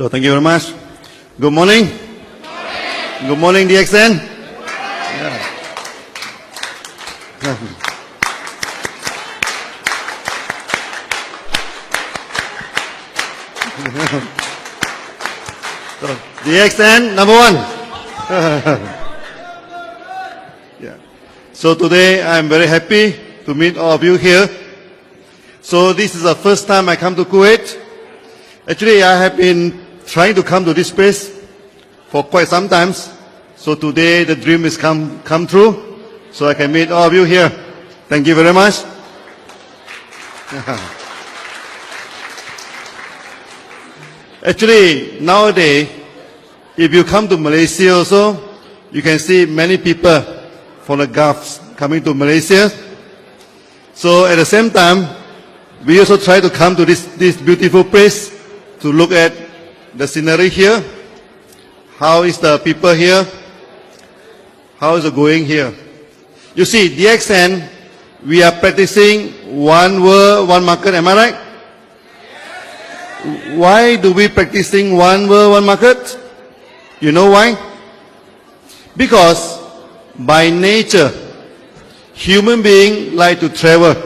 So thank you very much. Good morning. Good morning, DXN. Yeah. So, DXN number one. Yeah. So today I'm very happy to meet all of you here. So this is the first time I come to Kuwait. Actually, I have been trying to come to this place for quite some time. So today the dream is come true. So I can meet all of you here. Thank you very much. Actually, nowadays, if you come to Malaysia also, you can see many people from the Gulf coming to Malaysia. So at the same time, we also try to come to this beautiful place to look at the scenery here. How is the people here? How is it going here? You see, DXN, we are practicing one world, one market. Am I right? Why do we practicing one world, one market? You know why? Because by nature, human beings like to travel.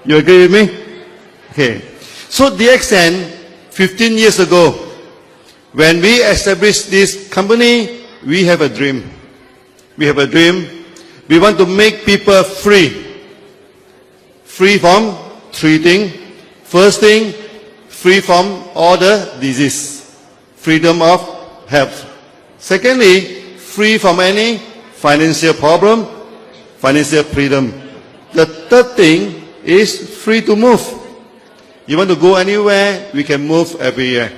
You agree with me? Okay. So DXN, 15 years ago, when we established this company, we have a dream. We have a dream. We want to make people free. Free from three things. First thing, free from all the disease. Freedom of health. Secondly, free from any financial problem. Financial freedom. The third thing is free to move. You want to go anywhere, we can move everywhere.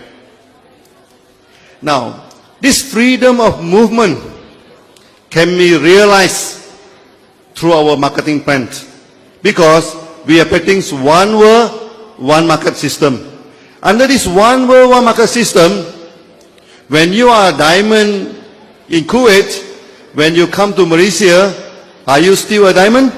Now, this freedom of movement can be realized through our marketing plan, because we are practicing one world, one market system. Under this one world, one market system, when you are a diamond in Kuwait, when you come to Malaysia, are you still a diamond?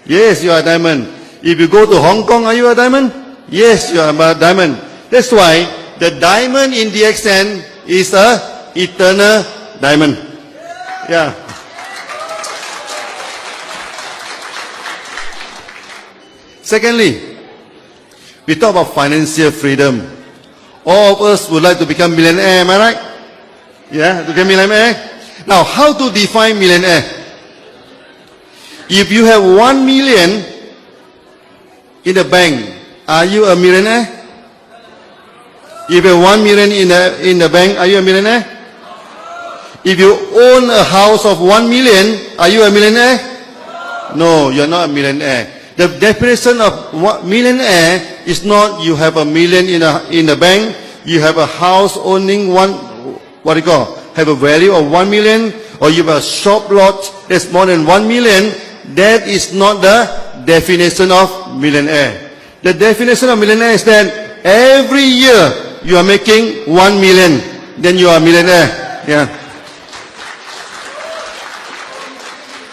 Yes, you are a diamond. If you go to Hong Kong, are you a diamond? Yes, you are a diamond. That's why the diamond in DXN is a eternal diamond. Yeah. Secondly, we talk about financial freedom. All of us would like to become millionaire, am I right? Yeah, to become millionaire. Now, how to define millionaire? If you have 1 million in the bank, are you a millionaire? If you have 1 million in the bank, are you a millionaire? If you own a house of 1 million, are you a millionaire? No, you're not a millionaire. The definition of millionaire is not you have a million in the bank, you have a house owning have a value of 1 million, or you have a shop lot that's more than 1 million. That is not the definition of millionaire. The definition of millionaire is that every year you are making 1 million, then you are a millionaire. Yeah.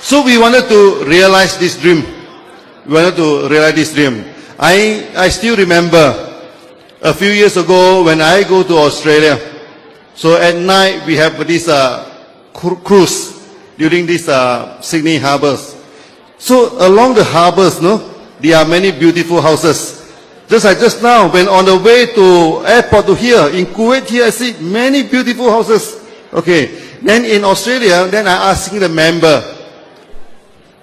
So we wanted to realize this dream. We wanted to realize this dream. I still remember a few years ago when I go to Australia. So at night we have this cruise during this Sydney harbors. So along the harbors, there are many beautiful houses. Just like just now, when on the way to airport to here, in Kuwait here, I see many beautiful houses. Okay. Then in Australia, then I asking the member,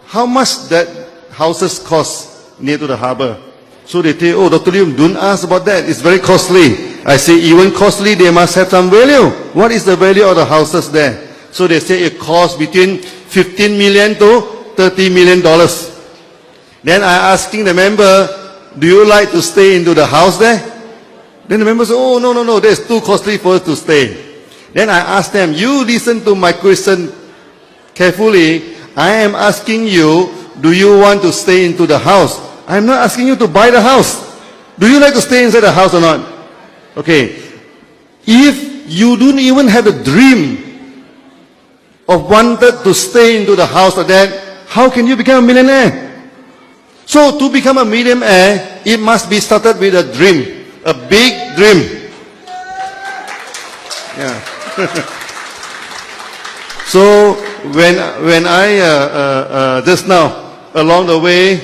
how much that houses cost near to the harbor? So they say, oh, Dr. Leung, don't ask about that. It's very costly. I say, even costly, they must have some value. What is the value of the houses there? So they say it costs between 15 million to 30 million dollars. Then I asking the member, do you like to stay into the house there? Then the member said, oh, no, that's too costly for us to stay. Then I asked them, you listen to my question carefully. I am asking you, do you want to stay into the house? I'm not asking you to buy the house. Do you like to stay inside the house or not? Okay. If you don't even have a dream of wanted to stay into the house like that, how can you become a millionaire? So to become a millionaire, it must be started with a dream, a big dream. Yeah. So when I just now along the way,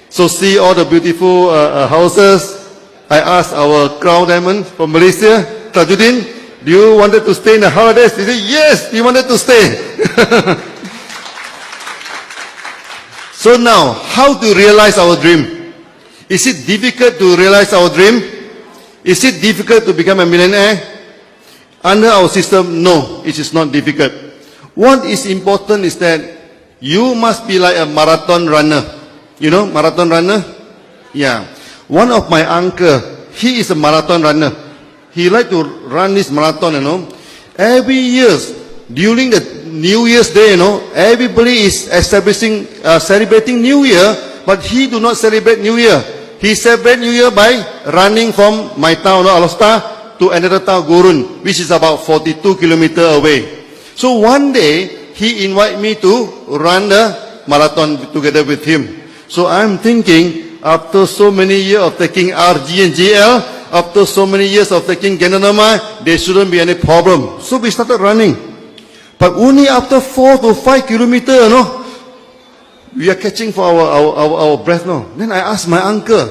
so see all the beautiful houses, I asked our Crown Diamond from Malaysia, Tajuddin, do you wanted to stay in the holidays? He said, yes, he wanted to stay. So now, how to realize our dream? Is it difficult to realize our dream? Is it difficult to become a millionaire? Under our system, no, it is not difficult. What is important is that you must be like a marathon runner. You know, marathon runner? Yeah. One of my uncle, he is a marathon runner. He like to run this marathon, you know. Every year, during the New Year's Day, you know, everybody is celebrating New Year, but he do not celebrate New Year. He celebrate New Year by running from my town, Alostar, to another town, Gurun, which is about 42 kilometers away. So one day, he invite me to run the marathon together with him. So I'm thinking, after so many years of taking RG and GL, after so many years of taking Gandanama, there shouldn't be any problem. So we started running. But only after 4 to 5 kilometers, you know, we are catching for our breath now. Then I asked my uncle,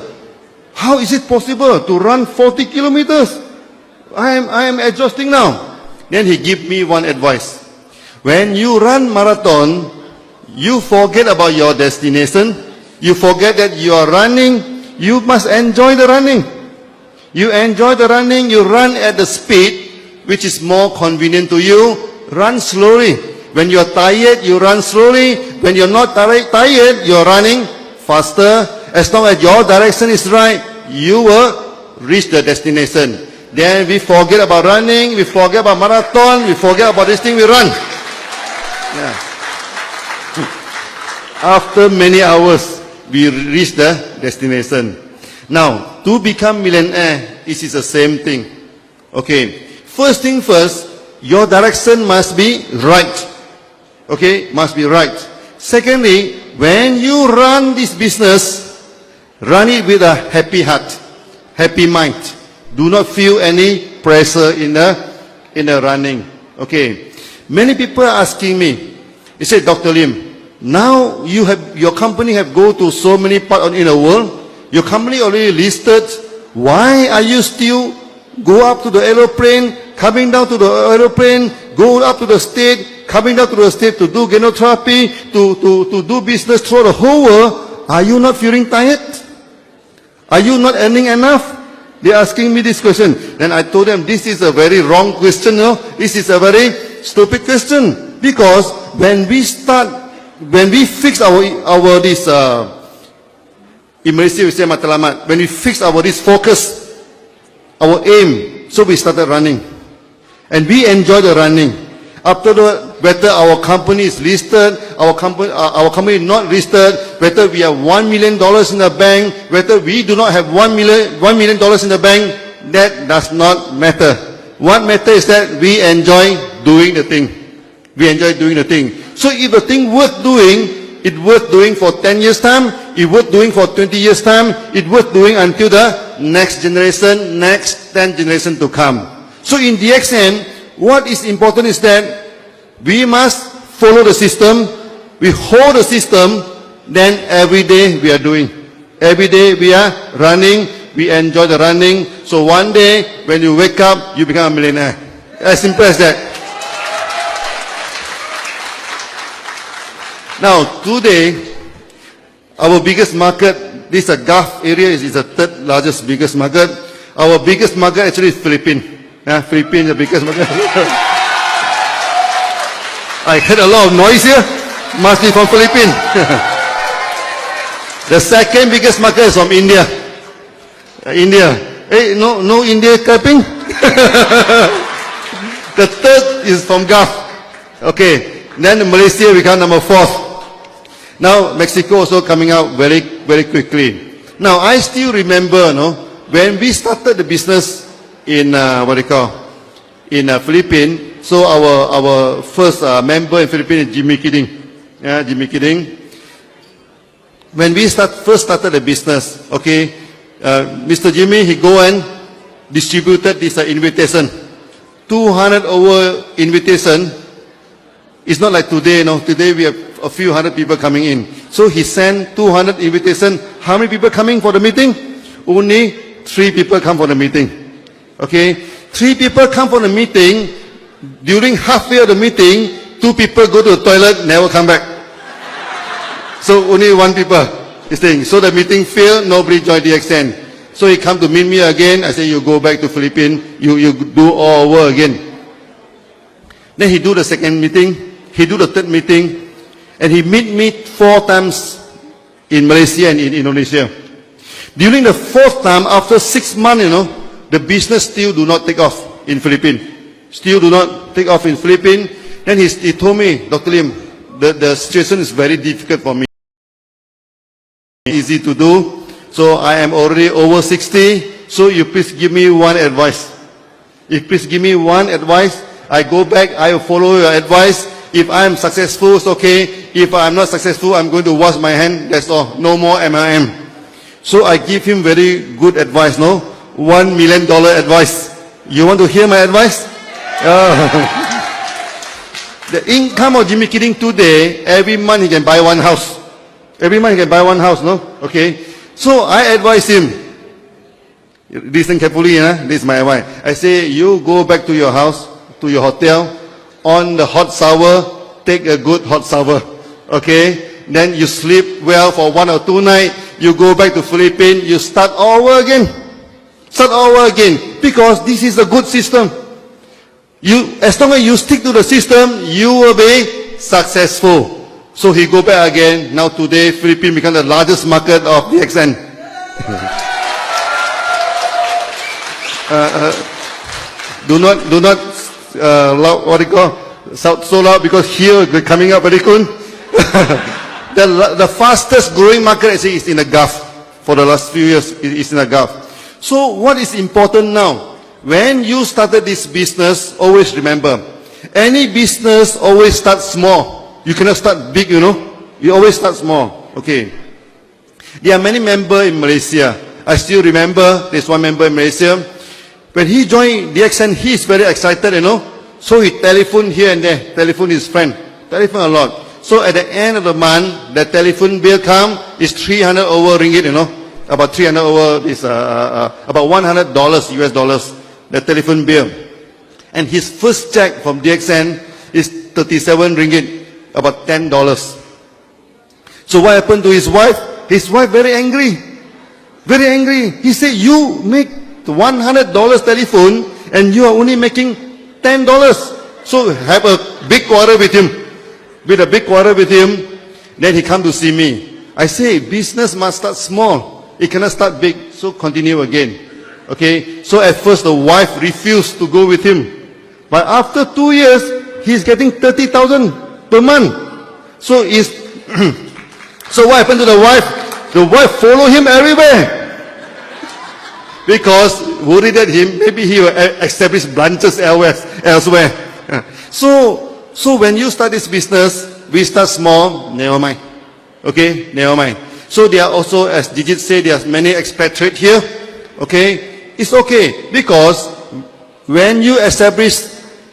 how is it possible to run 40 kilometers? I am exhausting now. Then he gave me one advice. When you run marathon, you forget about your destination. You forget that you are running. You must enjoy the running. You enjoy the running. You run at the speed which is more convenient to you. Run slowly. When you are tired, you run slowly. When you are not tired, you are running faster. As long as your direction is right, you will reach the destination. Then we forget about running, we forget about marathon, we forget about this thing, we run. Yeah. After many hours, we reach the destination. Now, to become millionaire, it is the same thing. Okay. First thing first, your direction must be right. Okay, must be right. Secondly, when you run this business, run it with a happy heart, happy mind. Do not feel any pressure in the running. Okay. Many people are asking me, they say, Dr. Lim, now your company have go to so many parts in the world. Your company already listed. Why are you still go up to the aeroplane, coming down to the aeroplane, go up to the state, coming down to the state to do genotherapy, to do business through the whole world? Are you not feeling tired? Are you not earning enough? They are asking me this question. Then I told them, this is a very wrong question. No? This is a very stupid question. Because when we fix our this, in Malaysia we say matlamat, when we fix this focus, our aim, so we started running. And we enjoy the running. After that, whether our company is listed, our company not listed, whether we have $1 million in the bank, whether we do not have $1 million in the bank, that does not matter. What matters is that we enjoy doing the thing. We enjoy doing the thing. So if the thing worth doing, it's worth doing for 10 years time, it's worth doing for 20 years time, it's worth doing until the next generation, next 10 generation to come. So in DXN, what is important is that we must follow the system, we hold the system, then every day we are doing. Every day we are running, we enjoy the running. So one day, when you wake up, you become a millionaire. As simple as that. Now, today, our biggest market, this Gulf area is the third largest, biggest market. Our biggest market actually is Philippines. Philippines is the biggest market. I heard a lot of noise here. Must be from Philippines. The second biggest market is from India. India. Hey, no India clapping? The third is from Gulf. Okay. Then Malaysia become number 4th. Now Mexico also coming out very, very quickly. Now I still remember, when we started the business in in Philippines. So our first member in Philippines is Jimmy Kidding. Yeah, Jimmy Kidding. When we first started the business, okay, Mr. Jimmy, he go and distributed this invitation 200 over invitation. It's not like today, Today we have a few hundred people coming in. So he sent 200 invitation. How many people coming for the meeting? Only 3 people come for the meeting. Okay? 3 people come for the meeting. During halfway of the meeting, 2 people go to the toilet, never come back. So only 1 people is staying. So the meeting failed, nobody joined DXN. So he come to meet me again. I say, you go back to Philippines, you do all over again. Then he do the second meeting, he do the third meeting, and he meet me 4 times in Malaysia and in Indonesia. During the 4th time, after 6 months, the business still do not take off in Philippines. Still do not take off in Philippines. Then he told me, Dr. Lim, the situation is very difficult for me. Easy to do. So I am already over 60. So you please give me one advice. If please give me one advice, I go back, I will follow your advice. If I am successful, it's okay. If I am not successful, I'm going to wash my hand. That's all. No more MLM. So I give him very good advice, $1 million advice. You want to hear my advice? The income of Jimmy Kidding today, every month he can buy 1 house. Every month he can buy 1 house, Okay. So I advise him. Listen carefully, this is my advice. I say, you go back to your house, to your hotel, on the hot shower, take a good hot shower. Okay. Then you sleep well for 1 or 2 nights. You go back to Philippines, you start all over again. Start all over again. Because this is a good system. As long as you stick to the system, you will be successful. So he go back again. Now today, Philippines become the largest market of DXN. Do not, what do you call, so loud, because here they're coming up very soon. The fastest growing market actually is in the Gulf. For the last few years, it's in the Gulf. So what is important now? When you started this business, always remember, any business always starts small. You cannot start big, You always start small. Okay. There are many members in Malaysia. I still remember there's one member in Malaysia. When he joined DXN, he is very excited, So he telephoned here and there, telephone his friend, telephone a lot. So at the end of the month, the telephone bill come is 300 over ringgit, About 300 over is about $100 US dollars, the telephone bill. And his first check from DXN is 37 ringgit, about $10. So what happened to his wife? His wife very angry. Very angry. He said, you make $100 telephone and you are only making $10. So have a big quarrel with him. With a big quarrel with him, then he come to see me. I say, business must start small. It cannot start big. So continue again. Okay. So at first the wife refused to go with him. But after 2 years, he's getting 30,000 per month. So so what happened to the wife? The wife follow him everywhere. Because worried at him, maybe he will establish branches elsewhere. So when you start this business, we start small, never mind. Okay, never mind. So there are also, as Digit said, there are many expatriates here. Okay, it's okay because when you establish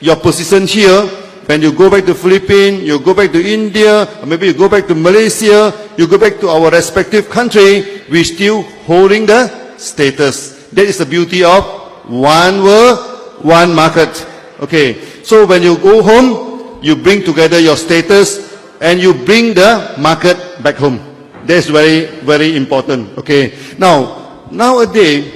your position here, when you go back to Philippines, you go back to India, or maybe you go back to Malaysia, you go back to our respective country, we still holding the status. That is the beauty of one world, one market. Okay, so when you go home, you bring together your status and you bring the market back home. That's very, very important. Okay, nowadays,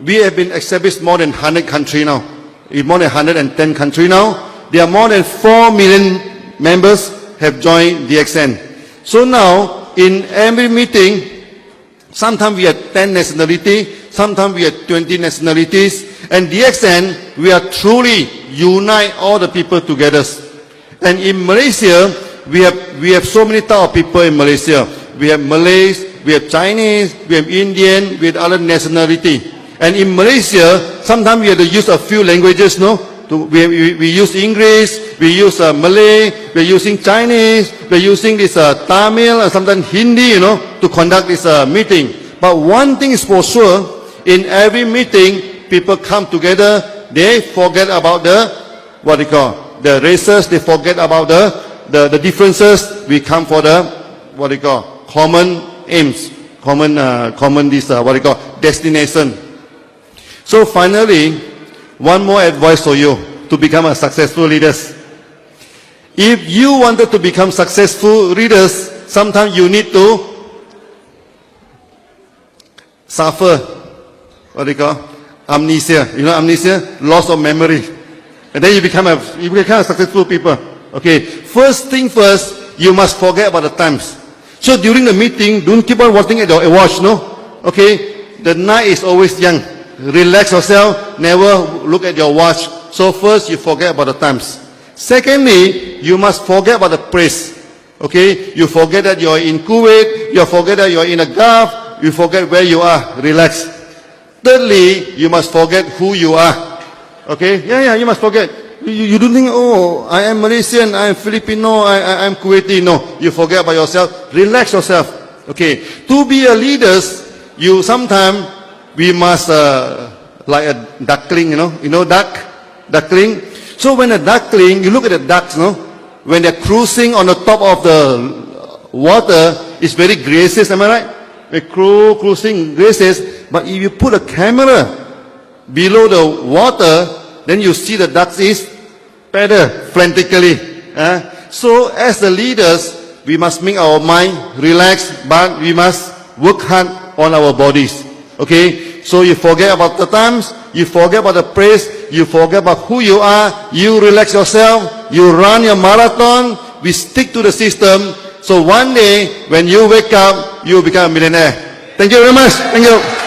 we have been established more than 100 countries now. In more than 110 countries now. There are more than 4 million members have joined DXN. So now, in every meeting, sometimes we have 10 nationalities, sometimes we have 20 nationalities, and DXN, we are truly unite all the people together. And in Malaysia, we have so many type of people in Malaysia. We have Malays, we have Chinese, we have Indian, we have other nationality. And in Malaysia, sometimes we have to use a few languages, We use English, we use Malay, we're using Chinese, we're using this Tamil, and sometimes Hindi, to conduct this meeting. But one thing is for sure, in every meeting, people come together, they forget about the what they call, the races, they forget about the differences. We come for the, what they call, common aims, common what they call, destination. So finally, one more advice for you to become a successful leaders. If you wanted to become successful leaders, sometimes you need to suffer, what they call, amnesia. You know amnesia? Loss of memory. And then you become a successful people. Okay. First thing first, you must forget about the times. So during the meeting, don't keep on watching at your watch, no? Okay. The night is always young. Relax yourself. Never look at your watch. So first, you forget about the times. Secondly, you must forget about the praise. Okay. You forget that you're in Kuwait. You forget that you're in a Gulf. You forget where you are. Relax. Thirdly, you must forget who you are. Okay? Yeah, you must forget. You don't think, oh, I am Malaysian, I am Filipino, I am Kuwaiti. No, you forget about yourself. Relax yourself. Okay? To be a leader, you sometimes, we must, like a duckling, you know duckling? So when a duckling, you look at the ducks, no? When they're cruising on the top of the water, it's very gracious, am I right? They cruising gracious. But if you put a camera below the water, then you see the ducks is paddle frantically. So as the leaders, we must make our mind relaxed, but we must work hard on our bodies. Okay? So you forget about the times, you forget about the praise, you forget about who you are, you relax yourself, you run your marathon, we stick to the system. So one day, when you wake up, you will become a millionaire. Thank you very much. Thank you.